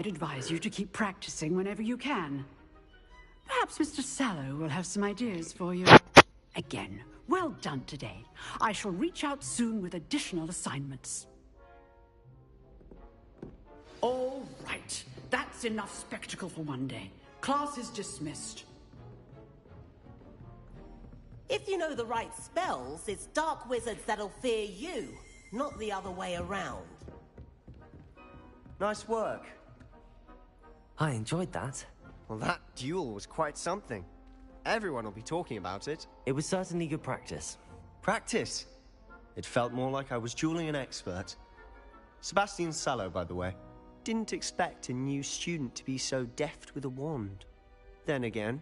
I'd advise you to keep practicing whenever you can. Perhaps Mr. Sallow will have some ideas for you. Again, well done today. I shall reach out soon with additional assignments. All right. That's enough spectacle for one day. Class is dismissed. If you know the right spells, it's dark wizards that'll fear you, not the other way around. Nice work. I enjoyed that. Well, that duel was quite something. Everyone will be talking about it. It was certainly good practice. Practice? It felt more like I was dueling an expert. Sebastian Sallow, by the way. Didn't expect a new student to be so deft with a wand. Then again,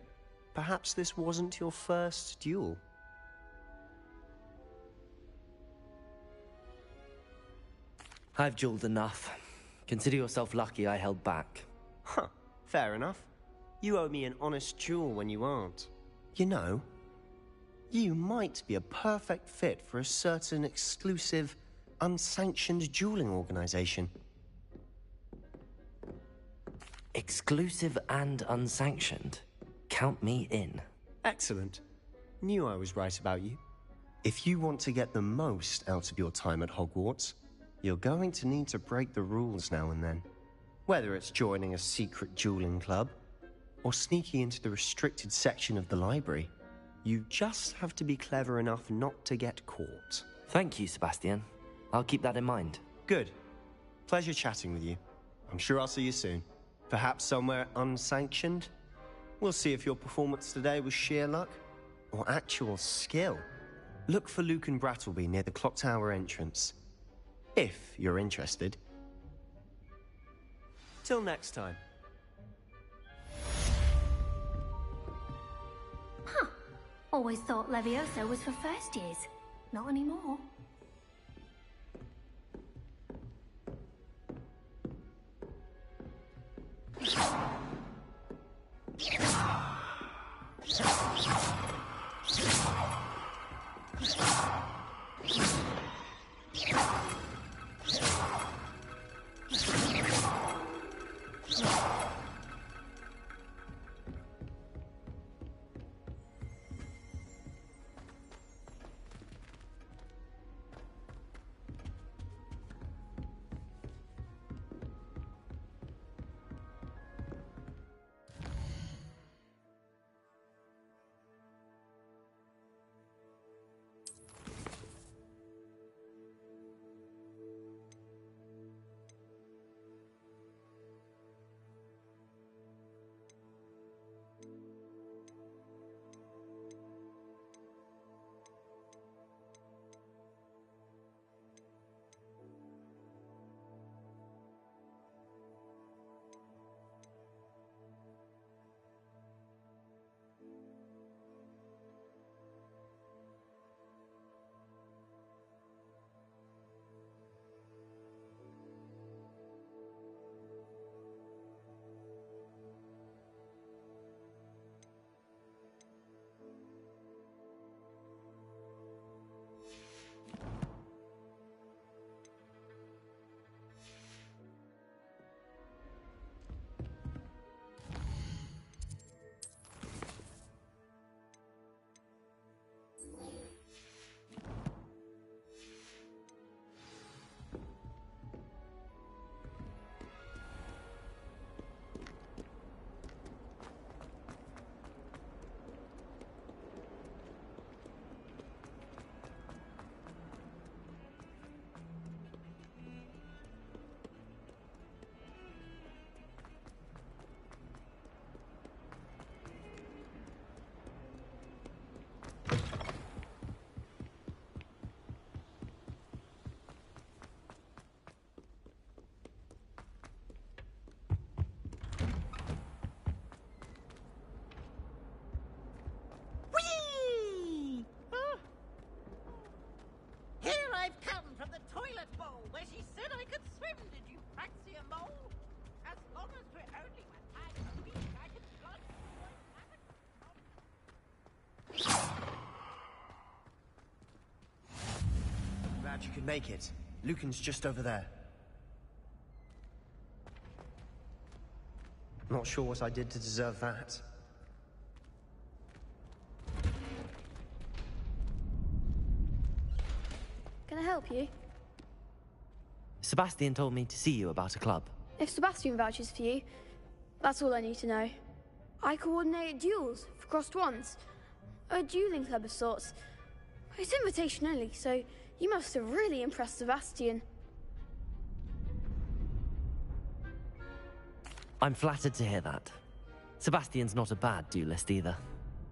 perhaps this wasn't your first duel. I've dueled enough. Consider yourself lucky I held back. Huh, fair enough. You owe me an honest duel when you aren't. You know, you might be a perfect fit for a certain exclusive, unsanctioned dueling organization. Exclusive and unsanctioned? Count me in. Excellent. Knew I was right about you. If you want to get the most out of your time at Hogwarts, you're going to need to break the rules now and then. Whether it's joining a secret dueling club, or sneaking into the restricted section of the library, you just have to be clever enough not to get caught. Thank you, Sebastian. I'll keep that in mind. Good. Pleasure chatting with you. I'm sure I'll see you soon. Perhaps somewhere unsanctioned? We'll see if your performance today was sheer luck, or actual skill. Look for Luke and Brattleby near the clock tower entrance. If you're interested. Till next time. Huh. Always thought Levioso was for first years. Not anymore. Glad you could make it. Lucan's just over there. Not sure what I did to deserve that. Can I help you? Sebastian told me to see you about a club. If Sebastian vouches for you, that's all I need to know. I coordinate duels for crossed wands. A dueling club of sorts. It's invitation only, so you must have really impressed Sebastian. I'm flattered to hear that. Sebastian's not a bad duelist either.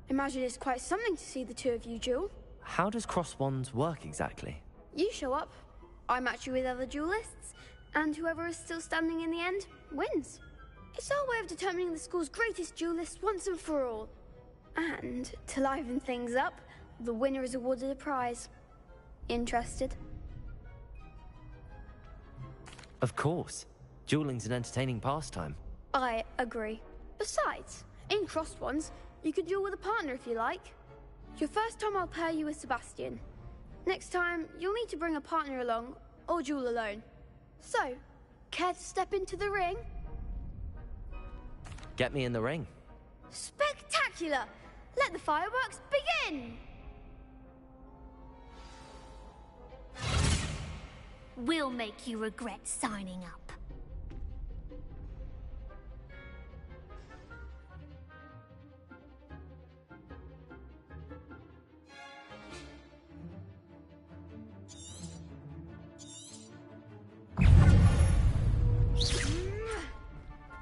Imagine it's quite something to see the two of you duel. How does cross wands work exactly? You show up, I match you with other duelists, and whoever is still standing in the end wins. It's our way of determining the school's greatest duelist once and for all. And to liven things up, the winner is awarded a prize. Interested? Of course. Dueling's an entertaining pastime. I agree. Besides, in crossed ones, you can duel with a partner if you like. Your first time I'll pair you with Sebastian. Next time, you'll need to bring a partner along, or duel alone. So, care to step into the ring? Get me in the ring. Spectacular! Let the fireworks begin! We'll make you regret signing up.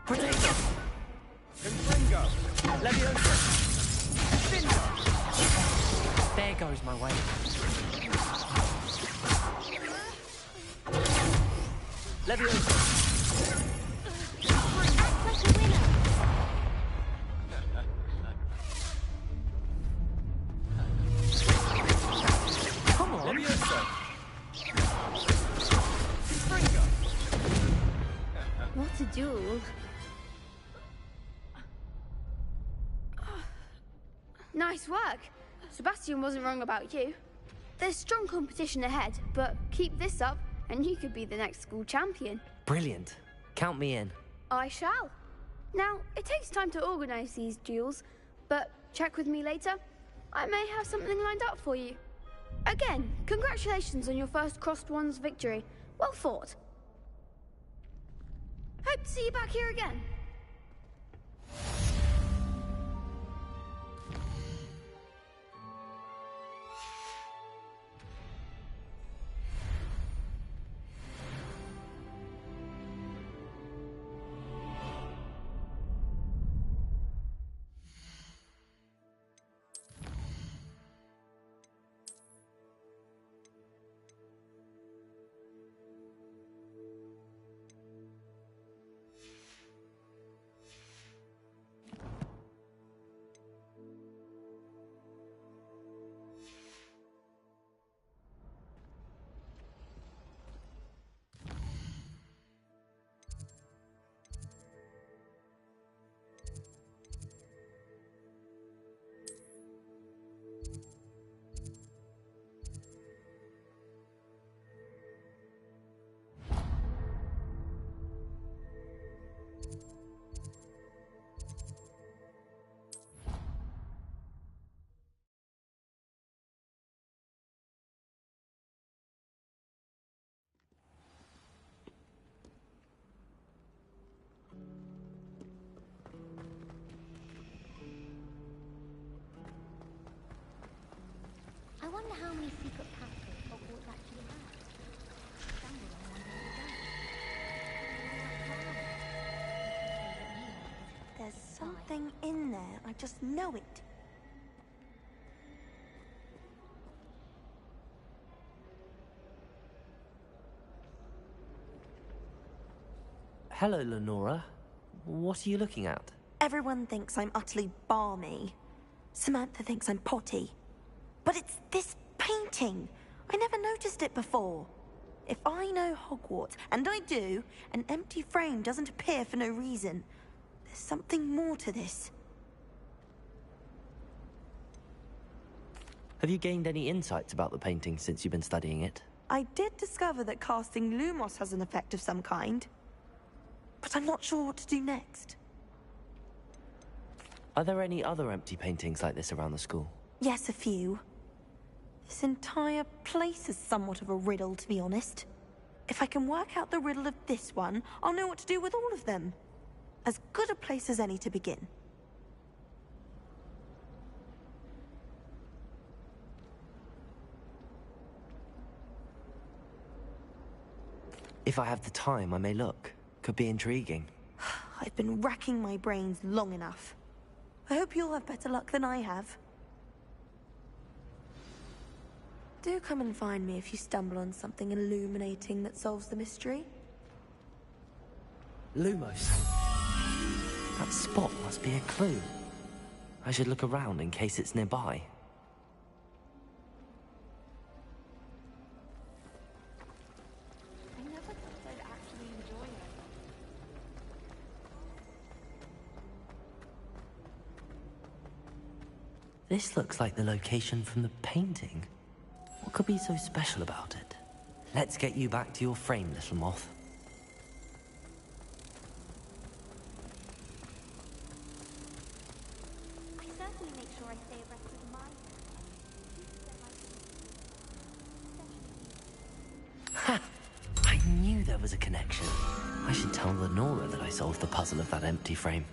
Potato! Confringo! Leviosa! Spinner! There goes my way. Leviosa! Act like a winner. Come on! Leviosa! What a duel. Nice work. Sebastian wasn't wrong about you. There's strong competition ahead, but keep this up and you could be the next school champion. Brilliant. Count me in. I shall. Now, it takes time to organise these duels, but check with me later. I may have something lined up for you. Again, congratulations on your first crossed wands victory. Well fought. Hope to see you back here again. I wonder how many secret passages Hogwarts actually has. Stumbled on one the other day. There's something in there. I just know it. Hello, Lenora. What are you looking at? Everyone thinks I'm utterly balmy. Samantha thinks I'm potty. But it's this painting. I never noticed it before. If I know Hogwarts, and I do, an empty frame doesn't appear for no reason. There's something more to this. Have you gained any insights about the painting since you've been studying it? I did discover that casting Lumos has an effect of some kind. But I'm not sure what to do next. Are there any other empty paintings like this around the school? Yes, a few. This entire place is somewhat of a riddle, to be honest. If I can work out the riddle of this one, I'll know what to do with all of them. As good a place as any to begin. If I have the time, I may look. Could be intriguing. I've been racking my brains long enough. I hope you'll have better luck than I have. Do come and find me if you stumble on something illuminating that solves the mystery. Lumos. That spot must be a clue. I should look around in case it's nearby. I never thought I'd actually enjoy it. This looks like the location from the painting. What could be so special about it? Let's get you back to your frame, little moth. I certainly make sure I stay abreast of my... Ha! I knew there was a connection. I should tell Lenora that I solved the puzzle of that empty frame.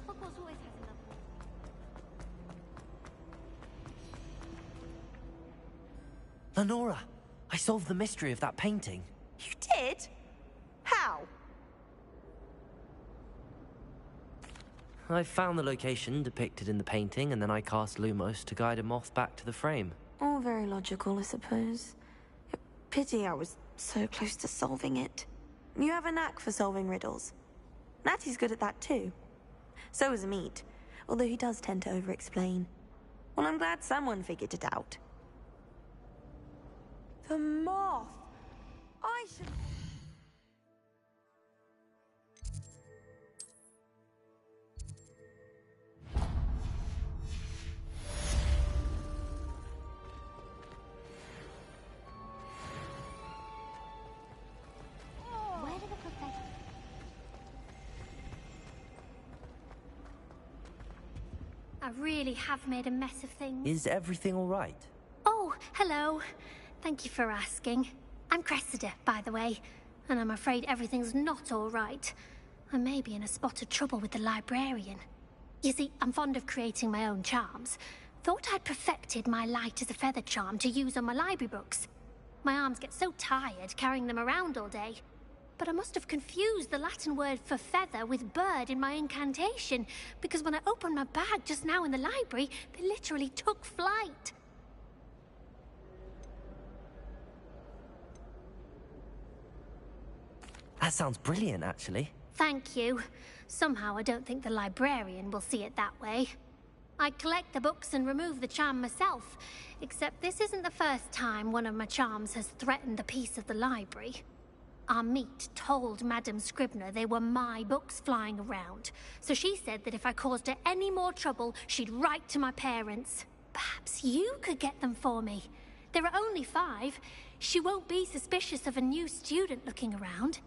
Hogwarts always has enough. Lenora! I solved the mystery of that painting. You did? How? I found the location depicted in the painting, and then I cast Lumos to guide a moth back to the frame. All very logical, I suppose. Pity I was so close to solving it. You have a knack for solving riddles. Natty's good at that too. So is Amit, although he does tend to over-explain. Well, I'm glad someone figured it out. The moth! I should... Where did the professor... I really have made a mess of things. Is everything all right? Oh, hello. Thank you for asking. I'm Cressida, by the way, and I'm afraid everything's not all right. I may be in a spot of trouble with the librarian. You see, I'm fond of creating my own charms. Thought I'd perfected my light as a feather charm to use on my library books. My arms get so tired carrying them around all day. But I must have confused the Latin word for feather with bird in my incantation, because when I opened my bag just now in the library, they literally took flight. That sounds brilliant, actually. Thank you. Somehow I don't think the librarian will see it that way. I collect the books and remove the charm myself, except this isn't the first time one of my charms has threatened the peace of the library. Amit told Madame Scribner they were my books flying around, so she said that if I caused her any more trouble, she'd write to my parents. Perhaps you could get them for me. There are only 5. She won't be suspicious of a new student looking around.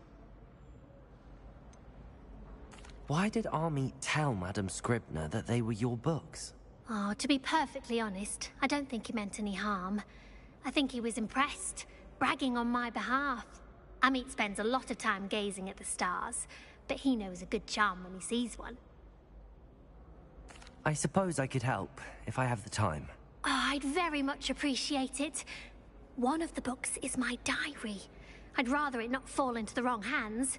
Why did Army tell Madame Scribner that they were your books? Oh, to be perfectly honest, I don't think he meant any harm. I think he was impressed, bragging on my behalf. Amit spends a lot of time gazing at the stars, but he knows a good charm when he sees one. I suppose I could help, if I have the time. Oh, I'd very much appreciate it. One of the books is my diary. I'd rather it not fall into the wrong hands.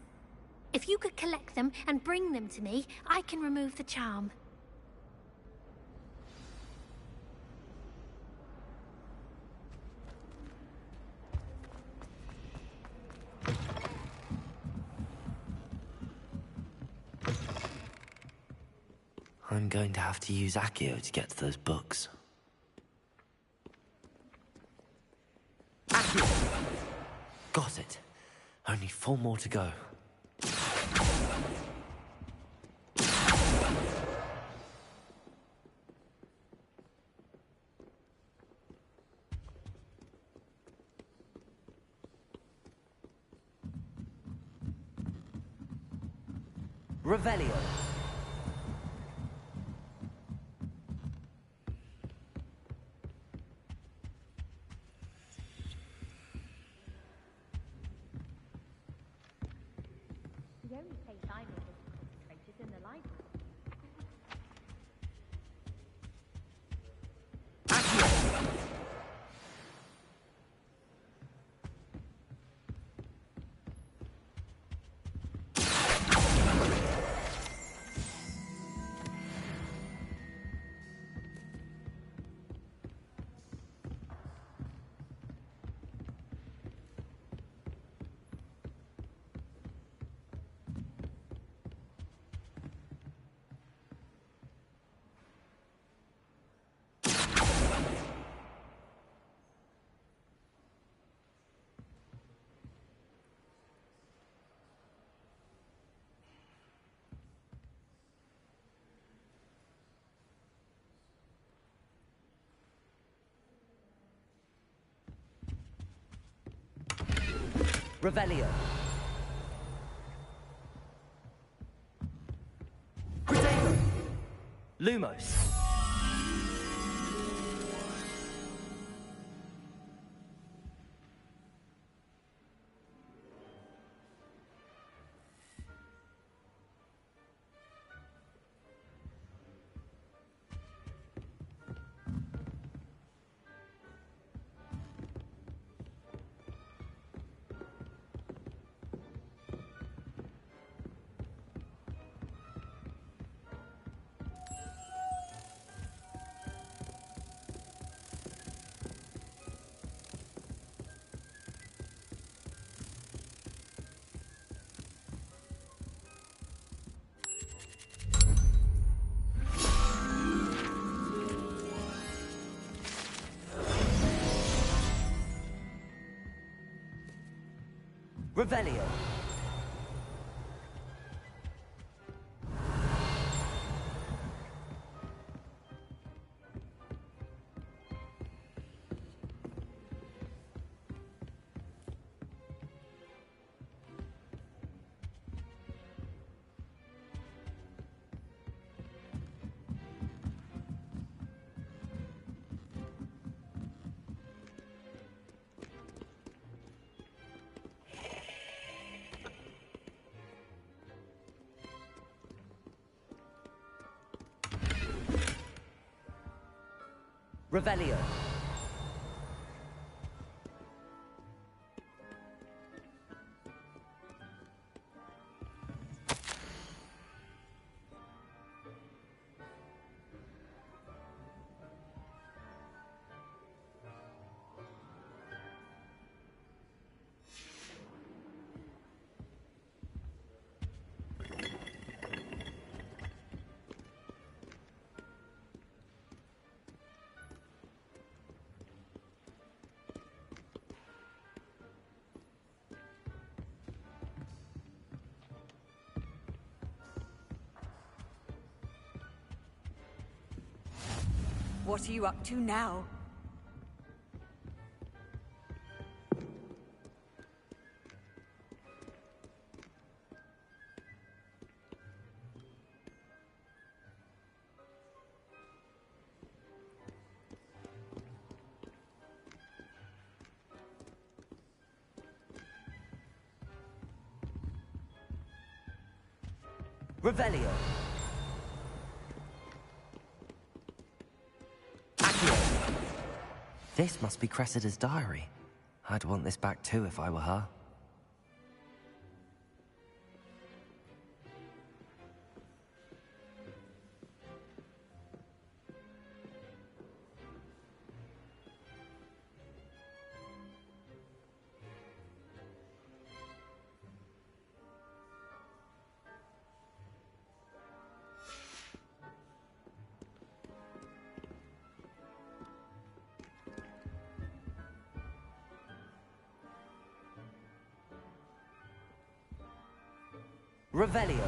If you could collect them and bring them to me, I can remove the charm. I'm going to have to use Accio to get to those books. Accio! Got it. Only 4 more to go. Revelio. The only place I'm able to concentrate is in the library. Revelio. Protego. Lumos. Revelio. Revelio. What are you up to now? Revelio. Accio. This must be Cressida's diary. I'd want this back too if I were her. Revelio.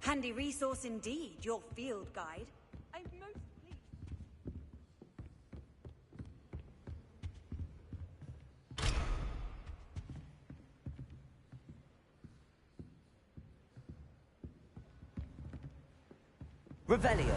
Handy resource indeed, your field guide. I'm most pleased. Revelio.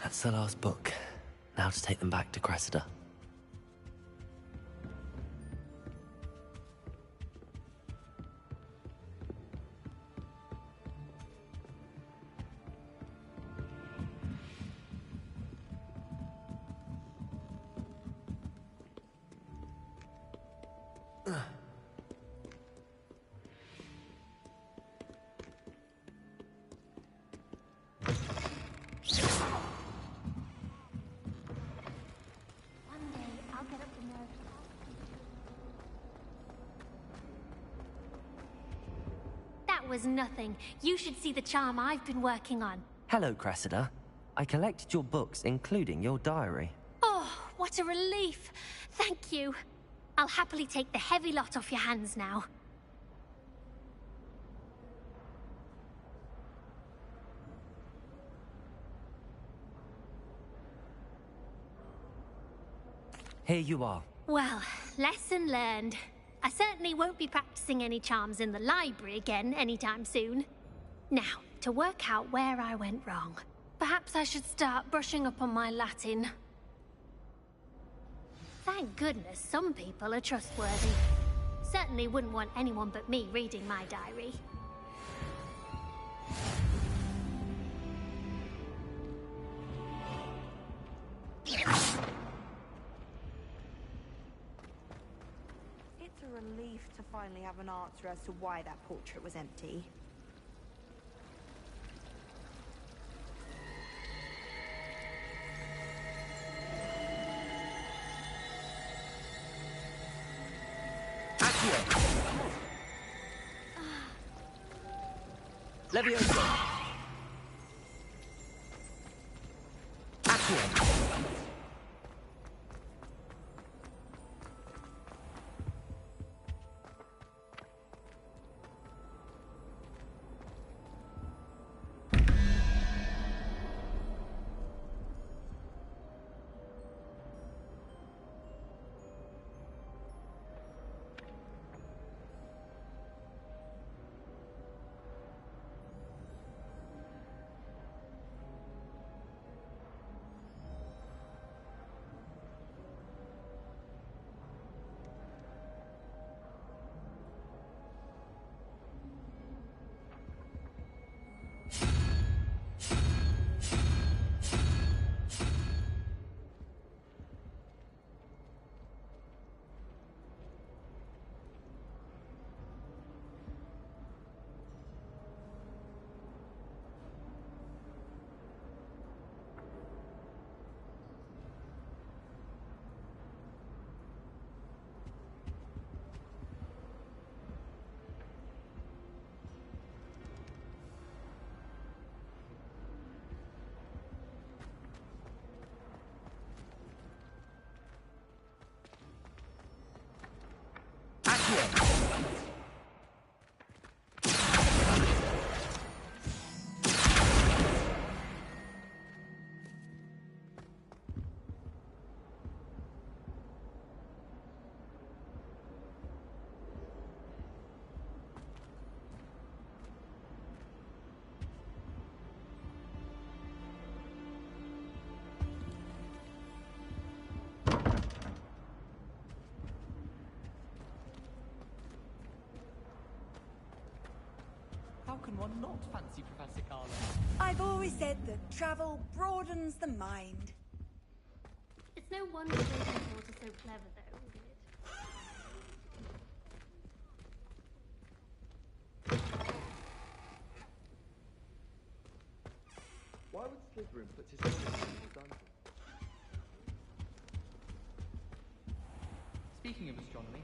That's the last book. Now to take them back to Cressida. Was nothing. You should see the charm I've been working on. Hello, Cressida. I collected your books, including your diary. Oh, what a relief. Thank you. I'll happily take the heavy lot off your hands now. Here you are. Well, lesson learned. I certainly won't be practicing any charms in the library again anytime soon. Now, to work out where I went wrong. Perhaps I should start brushing up on my Latin. Thank goodness some people are trustworthy. Certainly wouldn't want anyone but me reading my diary. It's a relief to finally have an answer as to why that portrait was empty. Levioso. Accio. can one not fancy Professor Carlo? I've always said that travel broadens the mind. It's no wonder Ravenclaws are so clever, though, isn't it? Why would Slytherin put his secrets in the dungeon? Speaking of astronomy,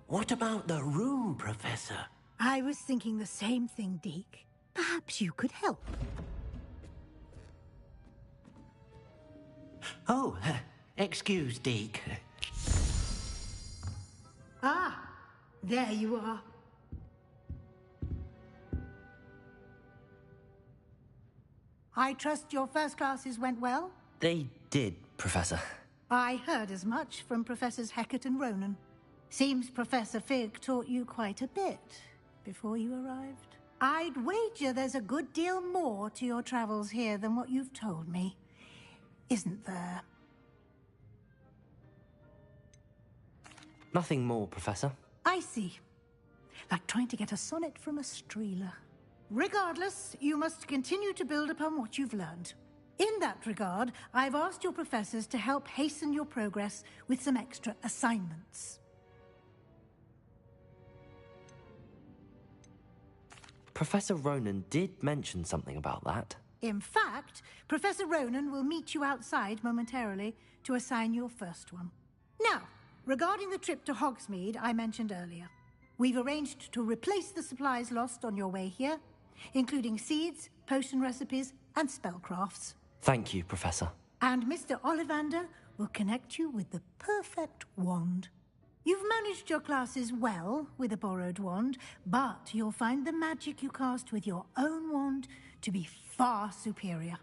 What about the room, Professor? I was thinking the same thing, Deke. Perhaps you could help. Oh, excuse, Deke. Ah, there you are. I trust your first classes went well? They did, Professor. I heard as much from Professors Hecat and Ronan. Seems Professor Fig taught you quite a bit before you arrived. I'd wager there's a good deal more to your travels here than what you've told me. Isn't there? Nothing more, Professor. I see. Like trying to get a sonnet from a streeler. Regardless, you must continue to build upon what you've learned. In that regard, I've asked your professors to help hasten your progress with some extra assignments. Professor Ronan did mention something about that. In fact, Professor Ronan will meet you outside momentarily to assign your first one. Now, regarding the trip to Hogsmeade I mentioned earlier, we've arranged to replace the supplies lost on your way here, including seeds, potion recipes, and spellcrafts. Thank you, Professor. And Mr. Ollivander will connect you with the perfect wand. You've managed your classes well with a borrowed wand, but you'll find the magic you cast with your own wand to be far superior.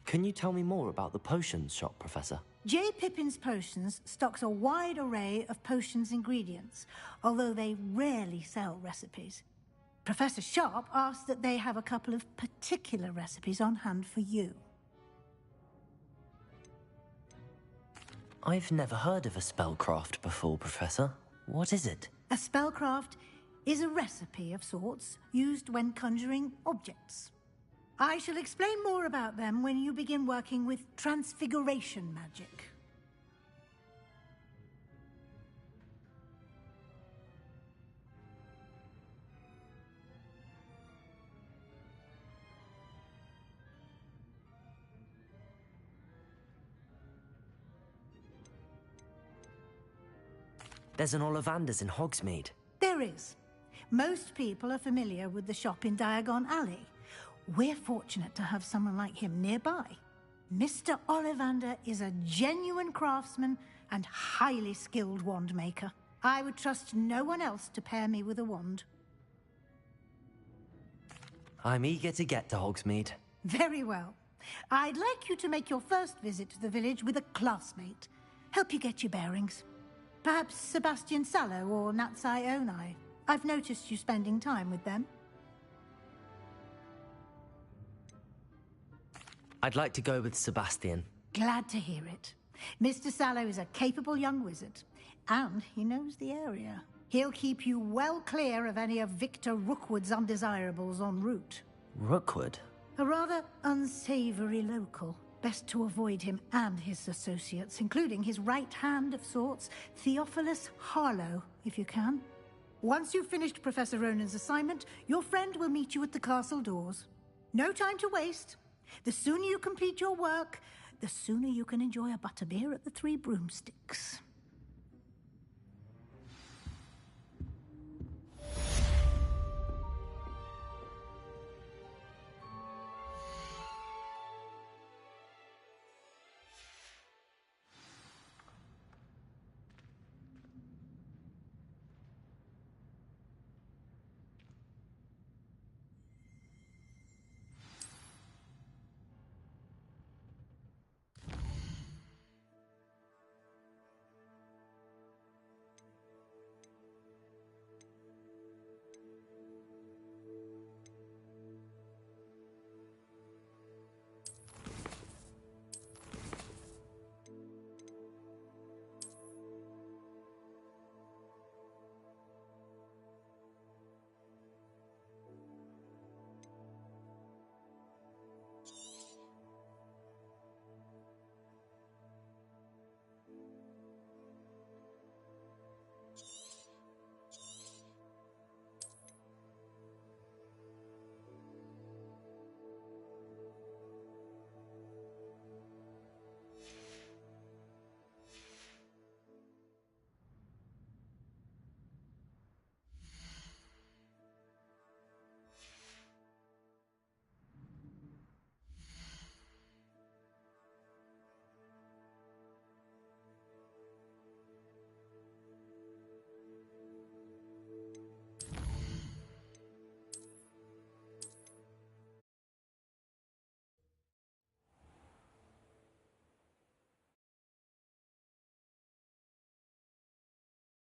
Can you tell me more about the potions shop, Professor? J. Pippin's Potions stocks a wide array of potions ingredients, although they rarely sell recipes. Professor Sharp asked that they have a couple of particular recipes on hand for you. I've never heard of a spellcraft before, Professor. What is it? A spellcraft is a recipe of sorts used when conjuring objects. I shall explain more about them when you begin working with transfiguration magic. There's an Ollivander's in Hogsmeade. There is. Most people are familiar with the shop in Diagon Alley. We're fortunate to have someone like him nearby. Mr. Ollivander is a genuine craftsman and highly skilled wand maker. I would trust no one else to pair me with a wand. I'm eager to get to Hogsmeade. Very well. I'd like you to make your first visit to the village with a classmate. Help you get your bearings. Perhaps Sebastian Sallow or Natsai Onai. I've noticed you spending time with them. I'd like to go with Sebastian. Glad to hear it. Mr. Sallow is a capable young wizard, and he knows the area. He'll keep you well clear of any of Victor Rookwood's undesirables en route. Rookwood? A rather unsavory local. Best to avoid him and his associates, including his right hand of sorts, Theophilus Harlow, if you can. Once you've finished Professor Ronan's assignment, your friend will meet you at the castle doors. No time to waste. The sooner you complete your work, the sooner you can enjoy a butterbeer at the Three Broomsticks.